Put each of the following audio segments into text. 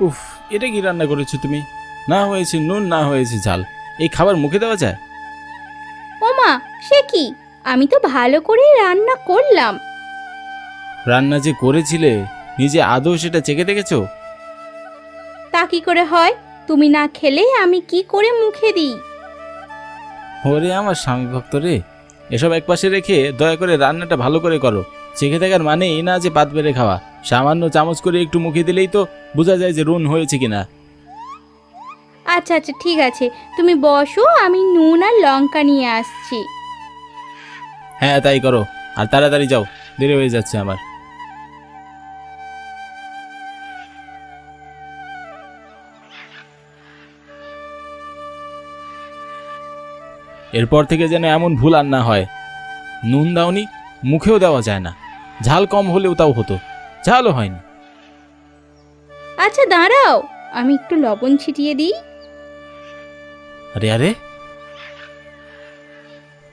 উফ, এটা কি রান্না করেছো তুমি? না হয়েছে নুন, না হয়েছে ঝাল। এই খাবার মুখে দেওয়া যায়? ওমা, সে কি? আমি তো ভালো করেই রান্না করলাম। রান্না যে করেছিলে নিজে আদৌ সেটা চেখে দেখেছো? তা কি করে হয়? তুমি না খেলে আমি কি করে মুখে দিই? ওরে আমার স্বামী ভক্ত রে, এসব একপাশে রেখে দয়া করে রান্নাটা ভালো করে করো। চেখে দেখার মানে এই না যে পাত বেড়ে খাওয়া। সামান্য চামচ করে একটু মুখে দিলেই তো বোঝা যায় যে রুন হয়েছে কিনা। আচ্ছা আচ্ছা, ঠিক আছে, তুমি বসো, আমি নুন আর লঙ্কা নিয়ে আসছি। হ্যাঁ তাই করো, আর তাড়াতাড়ি যাও, দেরি হয়ে যাচ্ছে আমার। এরপর থেকে যেন এমন ভুল আর না হয়। নুন দাওনি, মুখেও দেওয়া যায় না। ঝাল কম হলেও তাও হতো, ঝালও হয়নি। আচ্ছা দাঁড়াও, আমি একটু লবণ ছিটিয়ে দিই। আরে আরে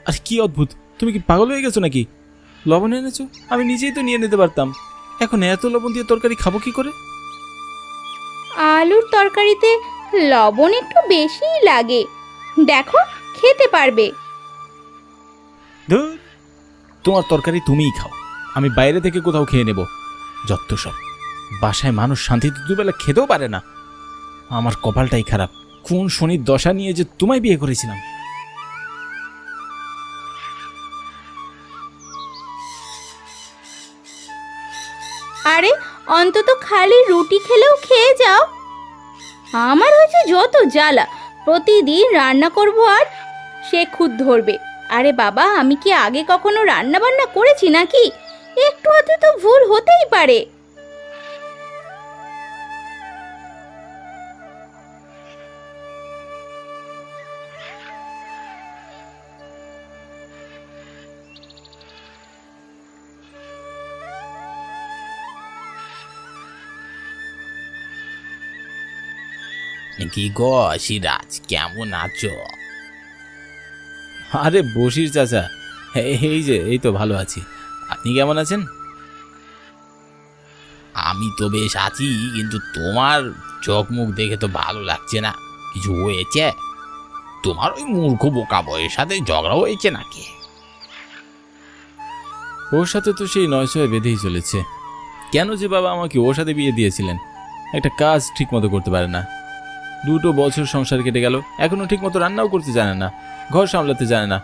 আরে কি অদ্ভুত, তুমি কি পাগল হয়ে গেছো নাকি? লবণ এনেছো, আমি নিজেই তো নিয়ে নিতে পারতাম। এখন এত লবণ দিয়ে তরকারি খাবো কি করে? আলুর তরকারিতে লবণ একটু বেশিই লাগে, দেখো, খেতে পারবে। ধুর, তোমার তরকারি তুমিই খাও, আমি বাইরে থেকে কোথাও খেয়ে নেব। যত সব, বাসায় মানুষ শান্তিতে দুবেলা খেতেও পারে না। আমার কপালটাই খারাপ, কোন শনির দশা নিয়ে যে তোমায় বিয়ে করেছিলাম। আরে, অন্তত খালি রুটি খেলেও খেয়ে যাও। আমার হয়েছে যত জ্বালা, প্রতিদিন রান্না করব আর সে খুদ ধরবে। আরে বাবা, আমি কি আগে কখনো রান্না বান্না করেছি নাকি? একটু হাতে তো ভুল হতেই পারে। কি গো সিরাজ, কেমন আছো? আরে বসির চাচা, এই যে এই তো ভালো আছি। আপনি কেমন আছেন? আমি তো বেশ আছি, কিন্তু তোমার চোখ মুখ দেখে তো ভালো লাগছে না। কিছু হয়েছে? তোমার ওই মূর্খ বোকা বউয়ের সাথে ঝগড়া হয়েছে নাকি? ওর সাথে তো সেই নয়ছয় বেঁধেই চলেছে। কেন যে বাবা আমাকে ওর সাথে বিয়ে দিয়েছিলেন? একটা কাজ ঠিক মতো করতে পারে না। 2 বছর সংসার কেটে গেল, এখনো ঠিক মতো রান্নাও করতে জানে না, ঘর সামলাতে জানে না।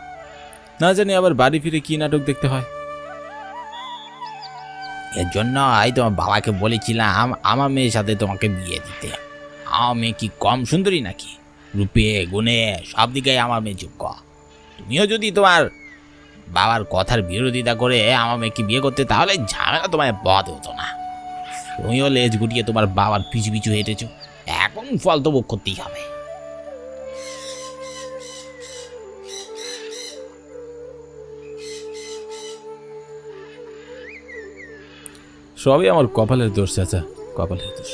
না জানি আবার বাড়ি ফিরে কি নাটক দেখতে হয়। এর জন্য তোমার বাবাকে বলেছিলাম আমার মেয়ের সাথে তোমাকে বিয়ে দিতে। আমার মেয়ে কি কম সুন্দরী নাকি? রূপে গুণে সব দিকে আমার মেয়ে যোগ্য। তুমিও যদি তোমার বাবার কথার বিরোধিতা করে আমার মেয়েকে বিয়ে করতে, তাহলে ঝামেলা তোমায় বহাতে হতো না। তুমিও লেজ গুটিয়ে তোমার বাবার পিছু পিছু হেঁটেছো, এখন ফল তো ভোগ করতেই হবে। সবই আমার কপালের দোষ চাচা, কপালের দোষ।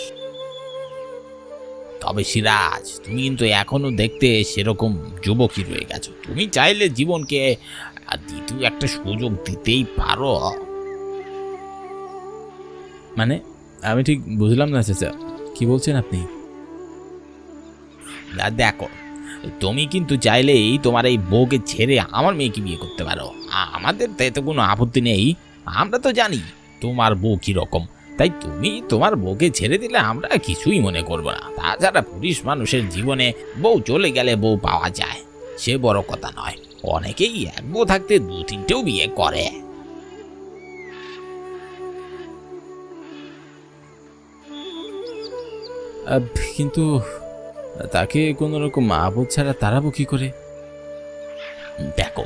তবে সিরাজ, তুমি কিন্তু এখনো দেখতে সেরকম যুবকই রয়ে গেছো। তুমি চাইলে জীবনকে দ্বিতীয় একটা সুযোগ দিতেই পারো। মানে আমি ঠিক বুঝলাম না চাচা, কি বলছেন আপনি? দেখো, তুমি কিন্তু চাইলেই তোমার এই বউকে ছেড়ে আমার মেয়েকে বিয়ে করতে পারো। আমাদের তো এতে কোনো আপত্তি নেই। আমরা তো জানি তোমার বউ কীরকম, তাই তুমি তোমার বউকে ছেড়ে দিলে আমরা কিছুই মনে করবো না। তাছাড়া পুরুষ মানুষের জীবনে বউ চলে গেলে বউ পাওয়া যায়, সে বড় কথা নয়। অনেকেই এক বউ থাকতে 2-3টেও বিয়ে করে। কিন্তু তাকে কোনো রকম আপদ ছাড়া তাড়াবো কি করে? দেখো,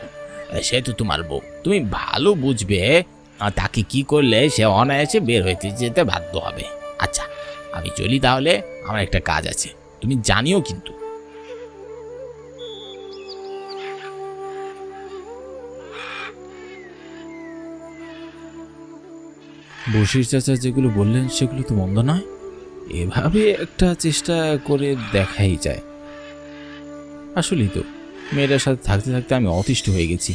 সে তো তোমার বউ, তুমি ভালো বুঝবে তাকে কি করলে সে অনায়াসে বের হইতে যেতে বাধ্য হবে। আচ্ছা, আমি চলি তাহলে, আমার একটা কাজ আছে, তুমি জানিও কিন্তু। বশির চাচা যেগুলো বললেন সেগুলো তো মন্দ নয়। এভাবে একটা চেষ্টা করে দেখাই যায়। আসলেই তো, মেয়েটার সাথে থাকতে থাকতে আমি অতিষ্ঠ হয়ে গেছি।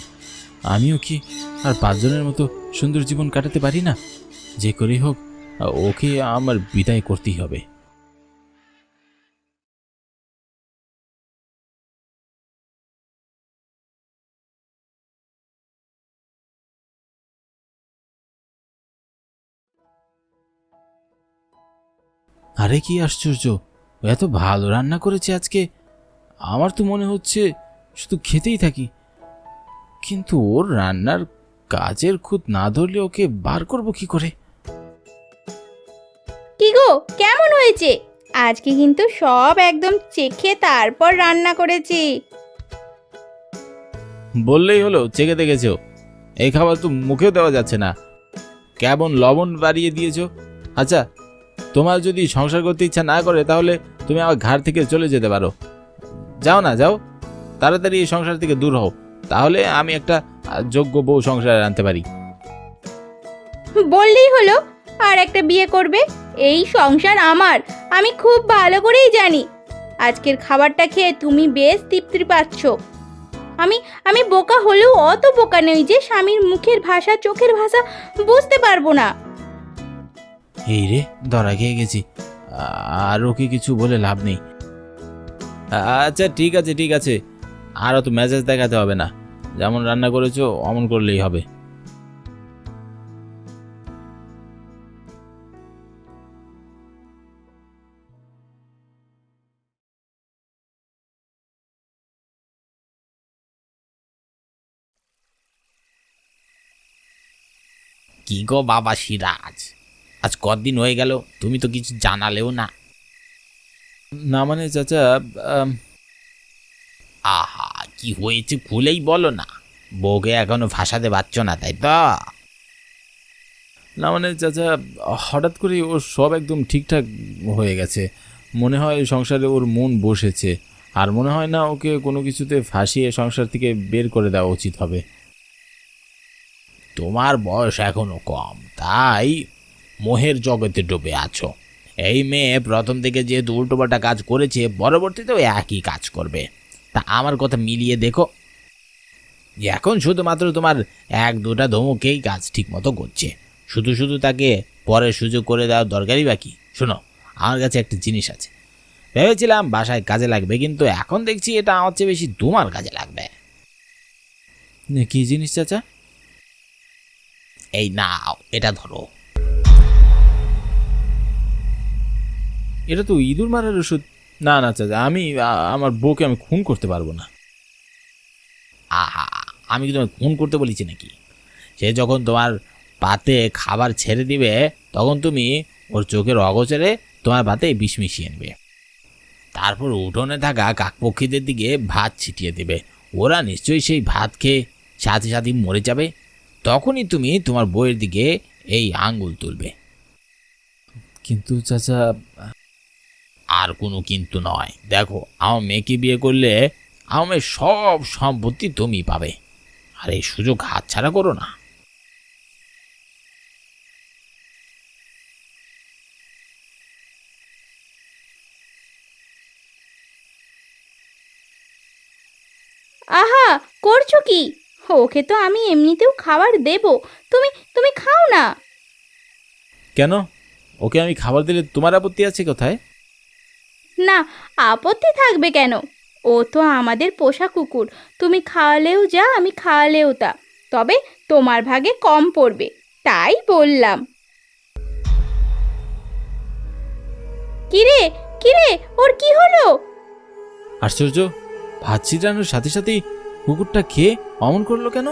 আমিও কি আর 5 জনের মতো সুন্দর জীবন কাটাতে পারি না? যে করেই হোক ওকে আমার বিদায় করতেই হবে। আরে কি আশ্চর্য, ও এত ভালো রান্না করেছে আজকে। আমার তো মনে হচ্ছে শুধু খেতেই থাকি, কিন্তু ওর রান্নার কাজের খুঁত না ধরলে ওকে বার করব কি করে? কি গো, কেমন হয়েছে? আজকে কিন্তু সব একদম চেখে তারপর রান্না করেছি। বললেই হলো চেখে দেখেছো? এই খাবার তো মুখেও দেওয়া যাচ্ছে না, কেমন লবণ বাড়িয়ে দিয়েছো। আচ্ছা, তোমার যদি সংসার করতে ইচ্ছা না করে তাহলে তুমি আমার ঘর থেকে চলে যেতে পারো। যাও না, যাও তাড়াতাড়ি এই সংসার থেকে দূর হও, তাহলে আমি একটা যোগ্য বউ সংসারে আনতে পারি। বললেই হলো আর একটা বিয়ে করবে। এই সংসার আমার, আমি খুব ভালো করেই জানি। আজকের খাবারটা খেয়ে তুমি বেশ তৃপ্তি পাচ্ছ। আমি আমি বোকা হলেও অত বোকা নই যে স্বামীর মুখের ভাষা চোখের ভাষা বুঝতে পারবো না। এই রে, ধরা খেয়ে গেছি। আর ওকে কিছু বলে লাভ নেই। আচ্ছা ঠিক আছে ঠিক আছে, আর অত মেজাজ দেখাতে হবে না, যেমন রান্না করেছো অমন করলেই হবে। কি গো বাবা সিরাজ, আজ কতদিন হয়ে গেল, তুমি তো কিছু জানালেও না। না মানে চাচা, আহা, কি হয়েছে খুলেই বলো না। বউকে এখনো ভাসাতে পারছো না, তাই তো? না মানে চাচা, হঠাৎ করে ওর সব একদম ঠিকঠাক হয়ে গেছে। মনে হয় সংসারে ওর মন বসেছে, আর মনে হয় না ওকে কোনো কিছুতে ফাঁসিয়ে সংসার থেকে বের করে দেওয়া উচিত হবে। তোমার বয়স এখনো কম, তাই মোহের জগতে ডুবে আছো। এই মেয়ে প্রথম থেকে যেহেতু উল্টোপাল্টা কাজ করেছে, পরবর্তীতেও একই কাজ করবে। তা আমার কথা মিলিয়ে দেখো, এখন শুধুমাত্র তোমার এক দুটা ধমকেই কাজ ঠিক মতো করছে। শুধু শুধু তাকে পরের সুযোগ করে দেওয়ার দরকারই বাকি। শোনো, আমার কাছে একটা জিনিস আছে, ভেবেছিলাম বাসায় কাজে লাগবে, কিন্তু এখন দেখছি এটা আমার চেয়ে বেশি তোমার কাজে লাগবে। কি জিনিস চাচা? এই নাও, এটা ধরো। এটা তো ইঁদুর মারার ওষুধ। না না চাচা, আমার বউকে আমি খুন করতে পারবো না। আহা, আমি কি তোমায় খুন করতে বলেছি নাকি? সে যখন তোমার পাতে খাবার ছেড়ে দিবে, তখন তুমি ওর চোখের অগোচরে তোমার পাতে বিষ মিশিয়ে নেবে। তারপর উঠোনে থাকা কাকপক্ষীদের দিকে ভাত ছিটিয়ে দেবে। ওরা নিশ্চয়ই সেই ভাত খেয়ে সাথে সাথে মরে যাবে। তখনই তুমি তোমার বউয়ের দিকে এই আঙ্গুল তুলবে। কিন্তু চাচা, আর কোনো কিন্তু নয়। দেখো, আমার মেয়েকে বিয়ে করলে আমার মেয়ের সব সম্পত্তি তুমি পাবে, আর এই সুযোগ হাতছাড়া করো না। আহা, করছো কি? ওকে তো আমি এমনিতেও খাবার দেব, তুমি তুমি খাও না। কেন? ওকে আমি খাবার দিলে তোমার আপত্তি আছে কোথায়? না, আপত্তি থাকবে কেন? ও তো আমাদের পোষা কুকুর। তুমি খাওয়ালেও যা, আমি খাওয়ালেও তা। তবে তোমার ভাগে কম পড়বে, তাই বললাম। কিরে কিরে, ওর কি হলো? আশ্চর্য, ভাত ছিটানোর সাথে সাথেই কুকুরটা খেয়ে অমন করলো কেন?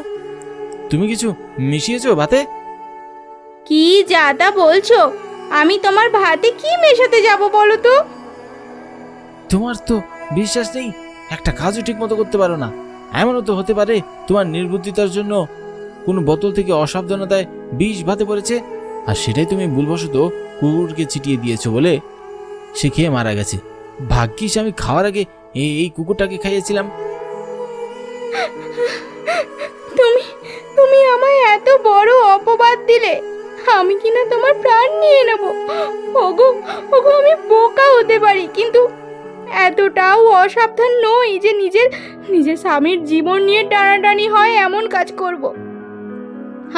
তুমি কিছু মিশিয়েছো ভাতে? কি যা তা বলছো? আমি তোমার ভাতে কি মেশাতে যাব বলো তো? তোমার তো বিশ্বাস নেই, একটা কাজও ঠিক মতো করতে পারো না। এমনও তো হতে পারে তোমার নির্বুদ্ধিতার জন্য কোনো বোতল থেকে অসাবধানতায় বিষ ভাতে পড়েছে, আর সেটাই তুমি ভুলবশত কুকুরকে ছিটিয়ে দিয়েছো বলে সে খেয়ে মারা গেছে। ভাগ্যিস আমি খাওয়ার আগে এই কুকুরটাকে খাইয়েছিলাম। তুমি তুমি আমায় এত বড় অপবাদ দিলে, আমি কিনা তোমার প্রাণ নিয়ে নেব। ওগো ওগো, আমি বোকা হতে পারি, কিন্তু এতটাও অসাবধান নই যে নিজের নিজের স্বামীর জীবন নিয়ে টানাটানি হয় এমন কাজ করব।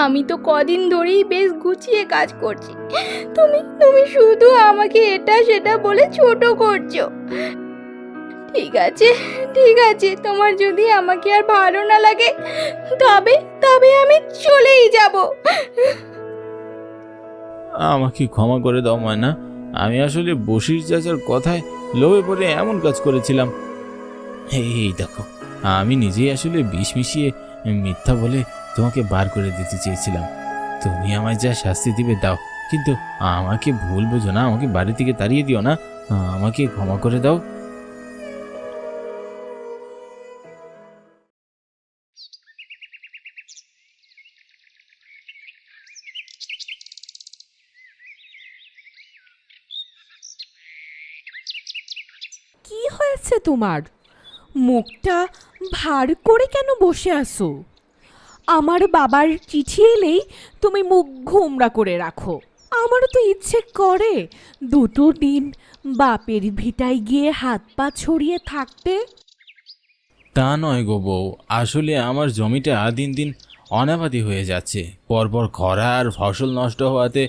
আমি তো কদিন ধরেই বেশ গুছিয়ে কাজ করছি। তুমি তুমি শুধু আমাকে এটা সেটা বলে ছোট করছো। ঠিক আছে ঠিক আছে, তোমার যদি আমাকে আর ভালো না লাগে, তবে তবে আমি চলেই যাব। আমাকে ক্ষমা করে দাও ময়না, আমি আসলে বশির চাচার কথায় লোভে পড়ে এমন কাজ করেছিলাম। এই দেখো, আমি নিজেই আসলে বিষ মিশিয়ে মিথ্যা বলে তোমাকে বার করে দিতে চেয়েছিলাম। তুমি আমায় যা শাস্তি দিবে দাও, কিন্তু আমাকে ভুল বোঝো না, আমাকে বাড়ি থেকে তাড়িয়ে দিও না, আমাকে ক্ষমা করে দাও। কি হয়েছে তোমার? মুখটা ভার করে কেন বসে আছো? আমার বাবার চিঠি এলেই তুমি মুখ ঘোমরা করে রাখো। আমারও তো ইচ্ছে করে দুটো দিন বাপের ভিটায় গিয়ে হাত পা ছড়িয়ে থাকতে। তা নয় গো বউ, আসলে আমার জমিটা দিন দিন অনাবাদি হয়ে যাচ্ছে। পরপর খরা আর ফসল নষ্ট হওয়াতে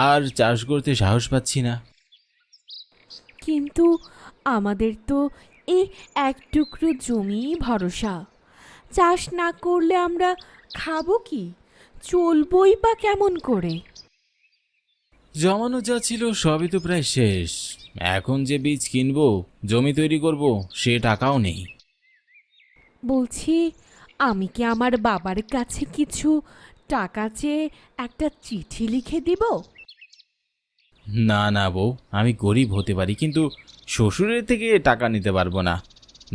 আর চাষ করতে সাহস পাচ্ছি না। কিন্তু আমাদের তো এই এক টুকরো জমিই ভরসা। চাষ না করলে আমরা খাবো কি? চলবই বা কেমন করে? জমানো যা ছিল সবই তো প্রায় শেষ। এখন যে বীজ কিনবো, জমি তৈরি করব, সে টাকাও নেই। বলছি, আমি কি আমার বাবার কাছে কিছু টাকা চেয়ে একটা চিঠি লিখে দিব? না না বউ, আমি গরিব হতে পারি, কিন্তু শ্বশুরের থেকে টাকা নিতে পারবো না।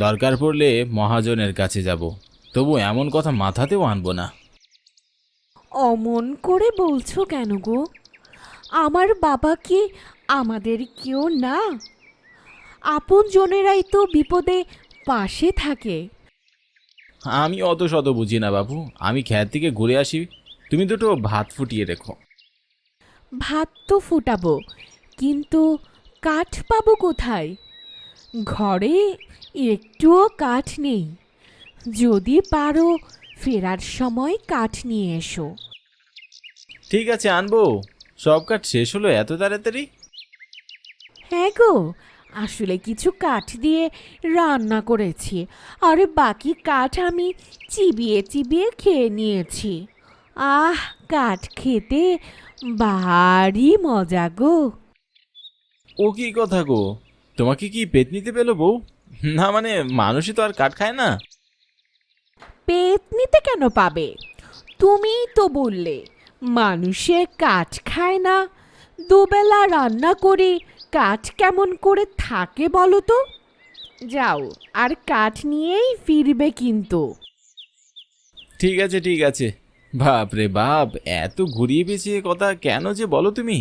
দরকার পড়লে মহাজনের কাছে যাব, তবু এমন কথা মাথাতেও আনবো না। অমন করে বলছো কেন গো? আমার বাবা কি আমাদের কেউ না? আপন জনেরাই তো বিপদে পাশে থাকে। আমি অত শত বুঝি না বাবু, আমি ক্ষেত থেকে ঘুরে আসি, তুমি দুটো ভাত ফুটিয়ে রেখো। ভাত তো ফুটাবো, কিন্তু কাঠ পাবো কোথায়? ঘরে একটুও কাঠ নেই। যদি পারো ফেরার সময় কাঠ নিয়ে এসো। ঠিক আছে, আনবো। সব কাঠ শেষ হলো এত তাড়াতাড়ি? হ্যাঁ গো, আসলে কিছু কাঠ দিয়ে রান্না করেছি, আর বাকি কাঠ আমি চিবিয়ে চিবিয়ে খেয়ে নিয়েছি। আহ, কাঠ খেতে ভারী মজা গো। ও কি কথা গো, তোমাকে কি পেতনিতে পেলো বউ? না মানে, মানুষই তো আর কাঠ খায় না। পেট নিতে কেন পাবে? তুমিই তো বললে মানুষে কাঠ খায় না। দুবেলা রান্না করি, কাঠ কেমন করে থাকে বলো তো? যাও, আর কাঠ নিয়েই ফিরবে কিন্তু। ঠিক আছে ঠিক আছে, বাপ রে বাপ, এত ঘুরিয়ে পেঁচিয়ে কথা কেন যে বলো তুমি।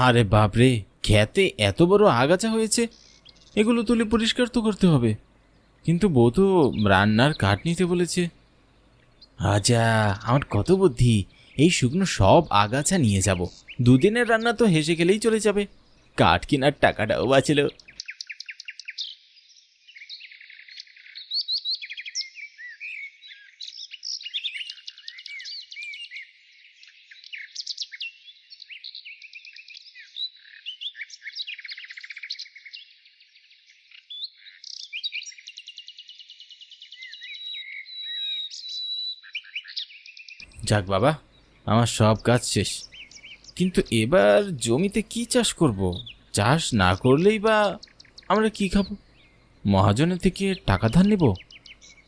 আরে বাপরে, খেতে এত বড় আগাছা হয়েছে, এগুলো তুলে পরিষ্কার তো করতে হবে। কিন্তু বউ তো রান্নার কাঠ নিতে বলেছে। আচ্ছা, আমার কত বুদ্ধি, এই শুকনো সব আগাছা নিয়ে যাব, দুদিনের রান্না তো হেসে গেলেই চলে যাবে, কাঠ কেনার টাকাটাও বাঁচল। যাক বাবা, আমার সব কাজ শেষ। কিন্তু এবার জমিতে কি চাষ করব? চাষ না করলেই বা আমরা কি খাবো? মহাজনের থেকে টাকা ধার নেব,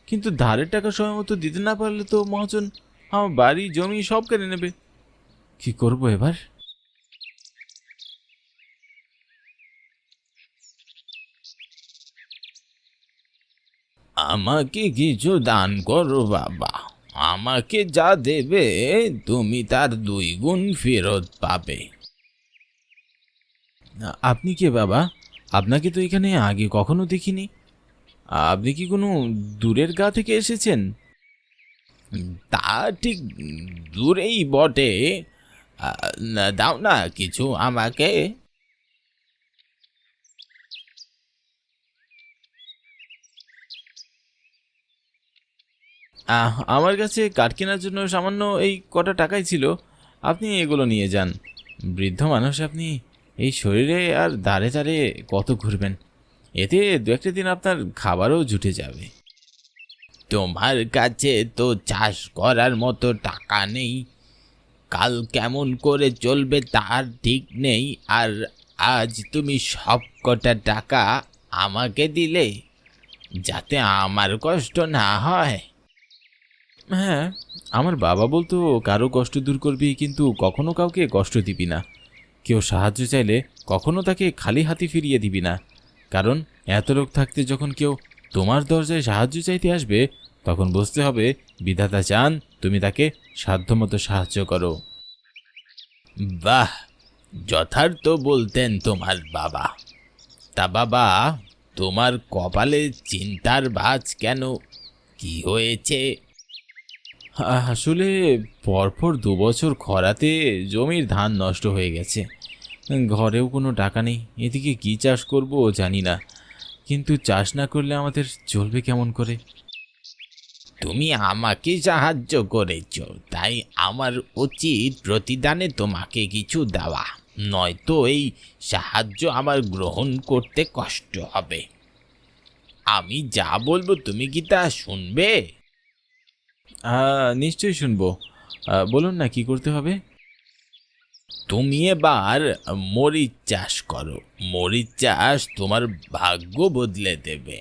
কিন্তু ধারের টাকা সময় মতো দিতে না পারলে তো মহাজন আমার বাড়ি জমি সব কেড়ে নেবে। কি করব এবার? আমাকে কিছু দান করো বাবা, আমাকে যা দেবে তুমি তার 2 গুণ ফেরত পাবে। আপনি কে বাবা? আপনাকে তো এখানে আগে কখনো দেখিনি। আপনি কি কোনো দূরের গা থেকে এসেছেন? তা ঠিক দূরেই বটে। দাও না কিছু আমাকে। আমার কাছে কাঠ কেনার জন্য সামান্য এই কটা টাকাই ছিল, আপনি এগুলো নিয়ে যান। বৃদ্ধ মানুষ আপনি, এই শরীরে আর দাঁড়ে দাঁড়ে কত ঘুরবেন, এতে দু একটা দিন আপনার খাবারও জুটে যাবে। তোমার কাছে তো চাষ করার মতো টাকা নেই, কাল কেমন করে চলবে তার ঠিক নেই, আর আজ তুমি সব কটা টাকা আমাকে দিলে যাতে আমার কষ্ট না হয়। হ্যাঁ, আমার বাবা বলতো কারো কষ্ট দূর করবি, কিন্তু কখনো কাউকে কষ্ট দিবি না। কেউ সাহায্য চাইলে কখনো তাকে খালি হাতে ফিরিয়ে দিবি না, কারণ এত লোক থাকতে যখন কেউ তোমার দরজায় সাহায্য চাইতে আসবে, তখন বুঝতে হবে বিধাতা চান তুমি তাকে সাধ্যমতো সাহায্য করো। বাহ, যথার্থ বলতেন তোমার বাবা। তা বাবা, তোমার কপালে চিন্তার ভাঁজ কেন? কি হয়েছে? আসলে পরপর 2 বছর খরাতে জমির ধান নষ্ট হয়ে গেছে, ঘরেও কোনো টাকা নেই, এদিকে কি চাষ করব জানি না, কিন্তু চাষ না করলে আমাদের চলবে কেমন করে? তুমি আমাকে সাহায্য করেছ, তাই আমার উচিত প্রতিদানে তোমাকে কিছু দেওয়া, নয়তো এই সাহায্য আমার গ্রহণ করতে কষ্ট হবে। আমি যা বলবো তুমি কি তা শুনবে? নিশ্চয়ই শুনবো, বলুন না কি করতে হবে। তুমি এবার মরিচ চাষ করো, মরিচ চাষ তোমার ভাগ্য বদলে দেবে।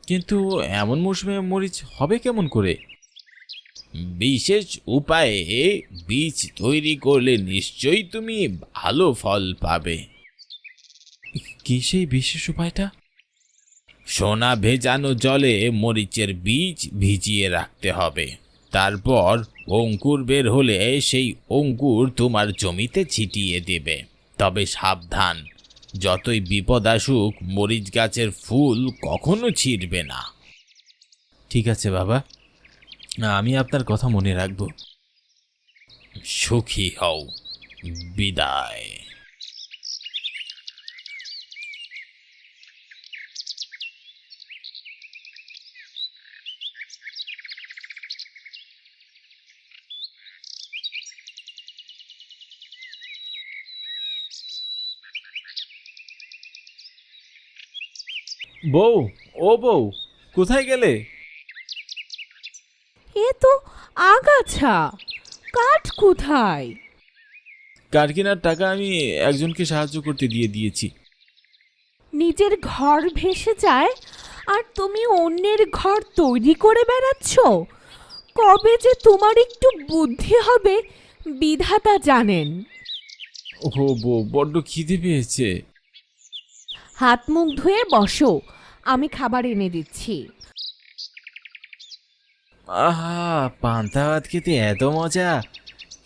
কিন্তু এমন মৌসুমে মরিচ হবে কেমন করে? বিশেষ উপায়ে বীজ তৈরি করলে নিশ্চয়ই তুমি ভালো ফল পাবে। কি সেই বিশেষ উপায়টা? সোনা ভেজানো জলে মরিচের বীজ ভিজিয়ে রাখতে হবে, তারপর অঙ্কুর বের হলে সেই অঙ্কুর তোমার জমিতে ছিটিয়ে দেবে। তবে সাবধান, যতই বিপদ আসুক মরিচ গাছের ফুল কখনো ছিঁড়বে না। ঠিক আছে বাবা, আমি আপনার কথা মনে রাখবো। সুখী হও, বিদায়। বউ, ও বউ, কোথায় গেলে? এ তো আগাছা, কাঠ কোথায়? কাঠ কেনার টাকা আমি একজনকে সাহায্য করতে দিয়েছি। নিজের ঘর ভেসে যায় আর তুমি অন্যের ঘর তৈরি করে বেড়াচ্ছ। কবে যে তোমার একটু বুদ্ধি হবে বিধাতা জানেন। ও বউ, বড্ড খিদে পেয়েছে। হাত মুখ ধুয়ে বসো, আমি খাবার এনে দিচ্ছি। আহা, পান্তা ভাত খেতে এত মজা,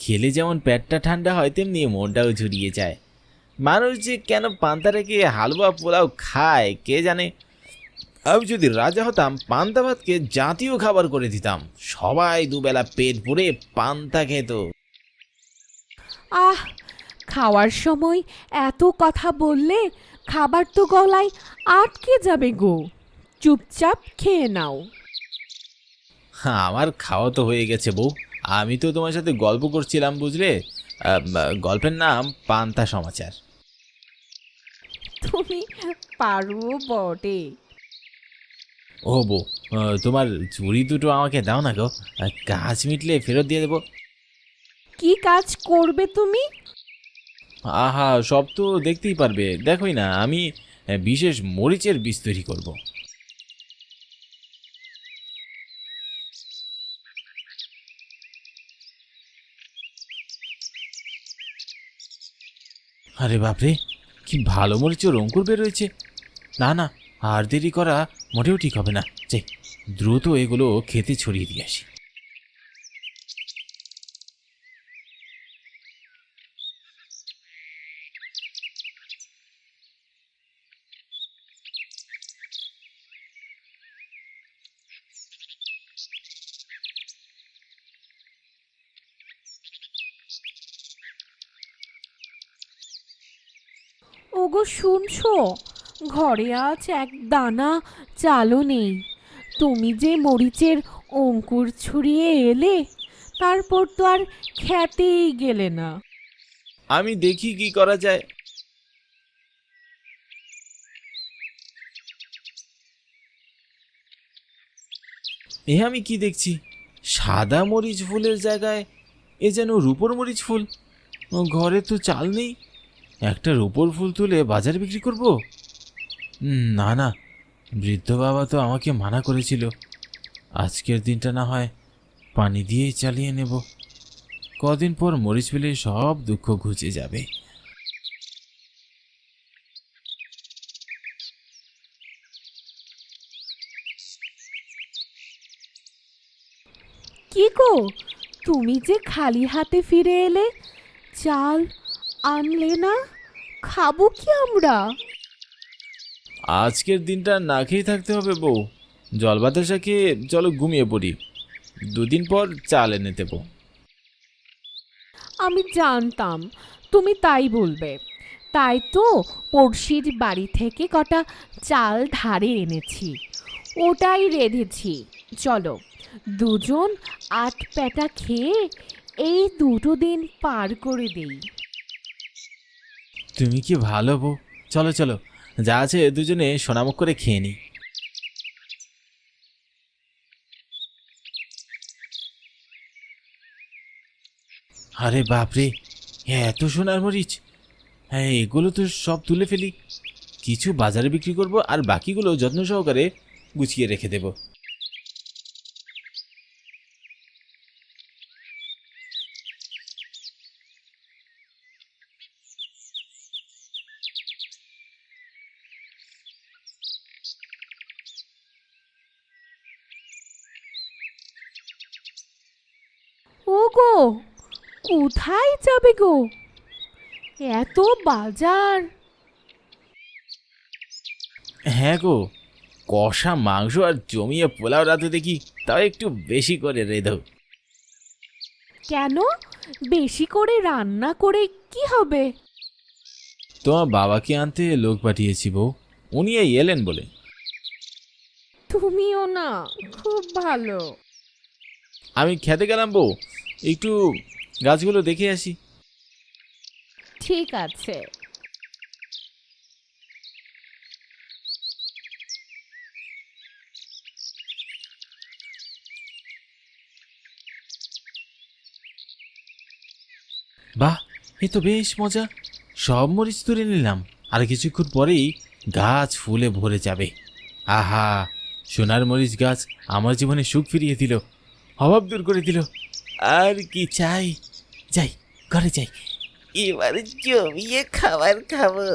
খেলে যেমন পেটটা ঠান্ডা হয় তেমনি মনটাও জুড়িয়ে যায়। মানুষ যে কেন পান্তা রেখে হালুয়া পোলাও খায় কে জানে। আমি যদি রাজা হতাম পান্তা ভাতকে জাতীয় খাবার করে দিতাম, সবাই দুবেলা পেট ভরে পান্তা খেত। আহ, খাওয়ার সময় এত কথা বললে খাবার তো গলায় আটকে যাবে গো। চুপচাপ খেয়ে নাও। হ্যাঁ, আমার খাওয়া তো হয়ে গেছে বউ, আমি তো তোমার সাথে গল্প করছিলাম বুঝলে। গল্পের নাম পান্তা সমাচার। তুমি পারো বটে। ও বউ, তোমার চুড়ি দুটো আমাকে দাও না গো, কাজ মিটলে ফেরত দিয়ে দেবো। কি কাজ করবে তুমি? আহা, সব তো দেখতেই পারবে, দেখোই না আমি বিশেষ মরিচের বীজ তৈরি করব। আরে বাপরে, কি ভালো মরিচের অঙ্কুর বেরোয়েছে। না না, আর দেরি করা মোটেও ঠিক হবে না, যাই দ্রুত এগুলো খেতে ছড়িয়ে দিয়ে আসি। ওগো শুনছো, ঘরে আজ এক দানা চালও নেই। তুমি যে মরিচের অঙ্কুর ছড়িয়ে এলে, তারপর তো আর খেতেই গেলে না। আমি দেখি কি করা যায়। এ আমি কি দেখছি, সাদা মরিচ ফুলের জায়গায় এ যেন রূপোর মরিচ ফুল। ঘরে তো চাল নেই, একটা রূপোর ফুল তুলে বাজারে বিক্রি করব? না না, বৃদ্ধ বাবা তো আমাকে মানা করেছিল। আজকের দিনটা না হয় পানি দিয়েই চালিয়ে নেব। কদিন পর মরিচ পেলে সব দুঃখ ঘুচে যাবে। কি গো, তুমি যে খালি হাতে ফিরে এলে, চাল আনলে না? খাবো কি আমরা? আজকের দিনটা না খেয়ে থাকতে হবে বউ। জল বাতাসা খেয়ে চলো ঘুমিয়ে পড়ি, দুদিন পর চাল এনে দেবো। আমি জানতাম তুমি তাই বলবে, তাই তো পড়শির বাড়ি থেকে কটা চাল ধারে এনেছি, ওটাই রেঁধেছি। চলো দুজন আট প্যাটা খেয়ে এই দুটো দিন পার করে দেই। তুমি কি ভালো বউ, চলো চলো, যা আছে দুজনে সোনামুখ করে খেয়ে নিই। আরে বাপরে, এত সোনার মরিচ! হ্যাঁ, এগুলো তো সব তুলে ফেলি, কিছু বাজারে বিক্রি করব আর বাকিগুলো যত্ন সহকারে গুছিয়ে রেখে দেব। ও গো, কোথায় যাবে গো? এত বাজার! হ্যাঁ গো, কষা মাংস আর জমিয়ে পোলাও রাতে দেখি, তাও একটু বেশি করে রেঁধো। কেন, বেশি করে রান্না করে কি হবে? তোমার বাবাকে আনতে লোক পাঠিয়েছি বউ, উনি এই এলেন বলে। তুমিও না, খুব ভালো। আমি খেতে গেলাম বউ, একটু গাছগুলো দেখে আসি। ঠিক আছে। বাহ, এ তো বেশ মজা। সব মরিচ তুলে নিলাম, আর কিছুক্ষণ পরেই গাছ ফুলে ভরে যাবে। আহা, সোনার মরিচ গাছ আমার জীবনে সুখ ফিরিয়ে দিল, অভাব দূর করে দিল। আর কি চাই? যাই, ঘরে যাই, এবার জমিয়ে খাবার খাবো।